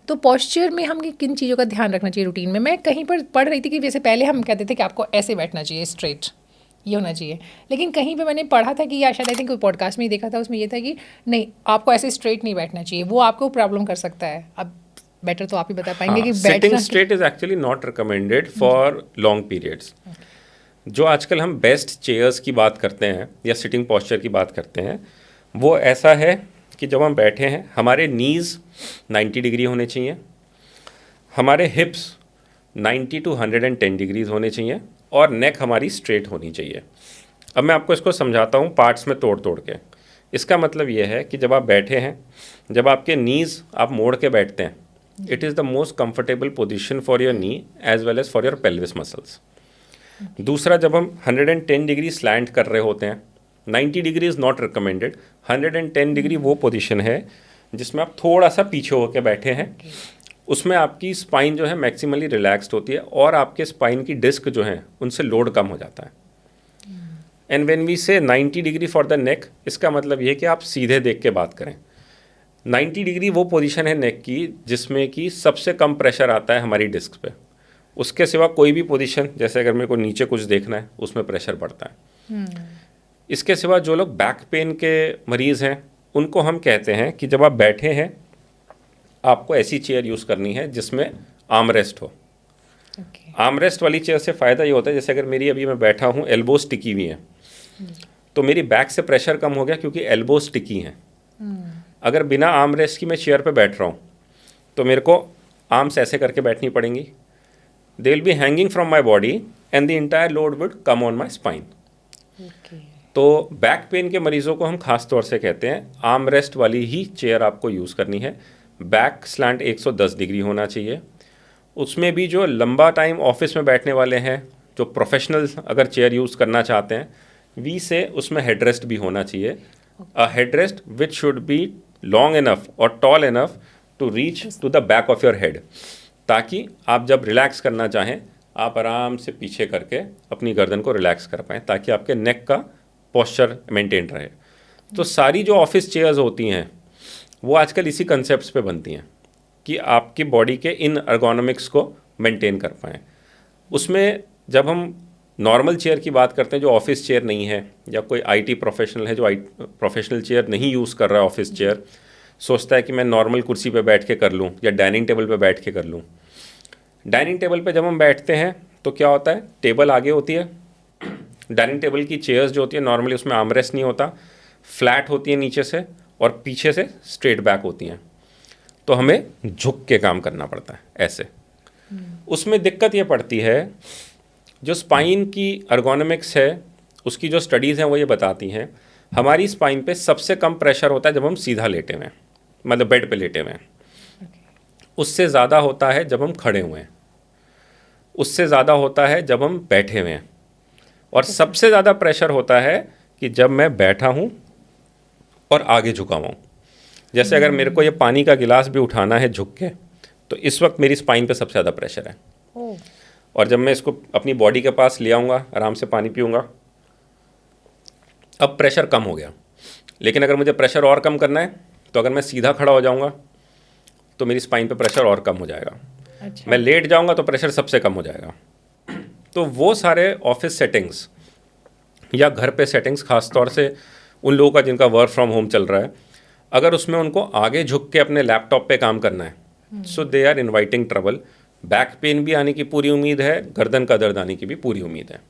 तो पॉस्चर में हम किन चीज़ों का ध्यान रखना चाहिए रूटीन में? मैं कहीं पर पढ़ रही थी कि जैसे पहले हम कहते थे कि आपको ऐसे बैठना चाहिए, स्ट्रेट ये होना चाहिए, लेकिन कहीं पे मैंने पढ़ा था कि या शायद आई थिंक कोई पॉडकास्ट में ही देखा था, उसमें ये था कि नहीं, आपको ऐसे स्ट्रेट नहीं बैठना चाहिए, वो आपको प्रॉब्लम कर सकता है। अब बेटर तो आप ही बता पाएंगे कि sitting straight is actually not recommended for long periods. जो आजकल हम बेस्ट चेयर्स की बात करते हैं या सिटिंग पॉस्चर की बात करते हैं, वो ऐसा है कि जब हम बैठे हैं हमारे नीज़ 90 डिग्री होने चाहिए, हमारे हिप्स 90 to 110 डिग्रीज होने चाहिए और नेक हमारी स्ट्रेट होनी चाहिए। अब मैं आपको इसको समझाता हूँ पार्ट्स में तोड़ तोड़ के। इसका मतलब ये है कि जब आप बैठे हैं, जब आपके नीज़ आप मोड़ के बैठते हैं, it is the most comfortable position for your knee as well as for your pelvis muscles. दूसरा, जब हम 110 डिग्री स्लैंट कर रहे होते हैं, 90 degree is not recommended, 110 degree वो पोजीशन है जिसमें आप थोड़ा सा पीछे होकर बैठे हैं। उसमें आपकी स्पाइन जो है मैक्सिमली रिलैक्स्ड होती है और आपके स्पाइन की डिस्क जो है उनसे लोड कम हो जाता है। एंड व्हेन वी से 90 डिग्री फॉर द नेक, इसका मतलब ये है कि आप सीधे देख के बात करें। 90 डिग्री वो पोजीशन है नेक की जिसमें कि सबसे कम प्रेशर आता है हमारी डिस्क पे। उसके सिवा कोई भी पोजीशन, जैसे अगर मेरे को नीचे कुछ देखना है, उसमें प्रेशर पड़ता है। इसके सिवा जो लोग बैक पेन के मरीज़ हैं, उनको हम कहते हैं कि जब आप बैठे हैं आपको ऐसी चेयर यूज़ करनी है जिसमें आर्म रेस्ट हो। आर्म रेस्ट वाली चेयर से फ़ायदा ये होता है, जैसे अगर मेरी अभी मैं बैठा हूँ, एल्बोज टिकी हुई हैं, तो मेरी बैक से प्रेशर कम हो गया क्योंकि एल्बोज टिकी हैं। अगर बिना आर्म रेस्ट की मैं चेयर पे बैठ रहा हूँ तो मेरे को आर्म्स ऐसे करके बैठनी पड़ेंगी। They will be hanging from my body and the entire load would come on my spine. तो बैक पेन के मरीज़ों को हम खास तौर से कहते हैं आर्म रेस्ट वाली ही चेयर आपको यूज़ करनी है। बैक स्लैंट 110 डिग्री होना चाहिए। उसमें भी जो लंबा टाइम ऑफिस में बैठने वाले हैं, जो प्रोफेशनल अगर चेयर यूज़ करना चाहते हैं, वी से उसमें हेडरेस्ट भी होना चाहिए। A headrest which should be long enough और tall enough to reach to the back of your head, ताकि आप जब रिलैक्स करना चाहें आप आराम से पीछे करके अपनी गर्दन को रिलैक्स कर पाएँ, ताकि आपके नेक का पोस्चर मेंटेन रहे। तो सारी जो ऑफिस चेयर्स होती हैं वो आजकल इसी कंसेप्ट्स पे बनती हैं कि आपकी बॉडी के इन अर्गोनॉमिक्स को मेंटेन कर पाएँ। उसमें जब हम नॉर्मल चेयर की बात करते हैं, जो ऑफिस चेयर नहीं है, या कोई आईटी प्रोफेशनल है जो प्रोफेशनल चेयर नहीं यूज़ कर रहा है ऑफिस चेयर, सोचता है कि मैं नॉर्मल कुर्सी पे बैठ के कर लूँ या डाइनिंग टेबल पे बैठ के कर लूँ। डाइनिंग टेबल पे जब हम बैठते हैं तो क्या होता है, टेबल आगे होती है, डाइनिंग टेबल की चेयर्स जो होती है नॉर्मली उसमें आर्मरेस्ट नहीं होता, फ्लैट होती है नीचे से और पीछे से स्ट्रेट बैक होती हैं, तो हमें झुक के काम करना पड़ता है ऐसे। उसमें दिक्कत ये पड़ती है, जो स्पाइन की अर्गोनॉमिक्स है उसकी जो स्टडीज़ हैं वो ये बताती हैं हमारी स्पाइन पे सबसे कम प्रेशर होता है जब हम सीधा लेटे हुए हैं, मतलब बेड पे लेटे हुए हैं। उससे ज़्यादा होता है जब हम खड़े हुए हैं, उससे ज़्यादा होता है जब हम बैठे हुए हैं, और सबसे ज़्यादा प्रेशर होता है कि जब मैं बैठा हूँ और आगे झुका हुआ हूँ। जैसे अगर मेरे को ये पानी का गिलास भी उठाना है झुक के, तो इस वक्त मेरी स्पाइन पे सबसे ज़्यादा प्रेशर है। और जब मैं इसको अपनी बॉडी के पास ले आऊँगा, आराम से पानी पीऊँगा, अब प्रेशर कम हो गया। लेकिन अगर मुझे प्रेशर और कम करना है तो अगर मैं सीधा खड़ा हो जाऊँगा तो मेरी स्पाइन पे प्रेशर और कम हो जाएगा। अच्छा। मैं लेट जाऊँगा तो प्रेशर सबसे कम हो जाएगा। तो वो सारे ऑफिस सेटिंग्स या घर पे सेटिंग्स, खास तौर से उन लोगों का जिनका वर्क फ्रॉम होम चल रहा है, अगर उसमें उनको आगे झुक के अपने लैपटॉप पे काम करना है, so they are inviting trouble. Back pain भी आने की पूरी उम्मीद है, गर्दन का दर्द आने की भी पूरी उम्मीद है।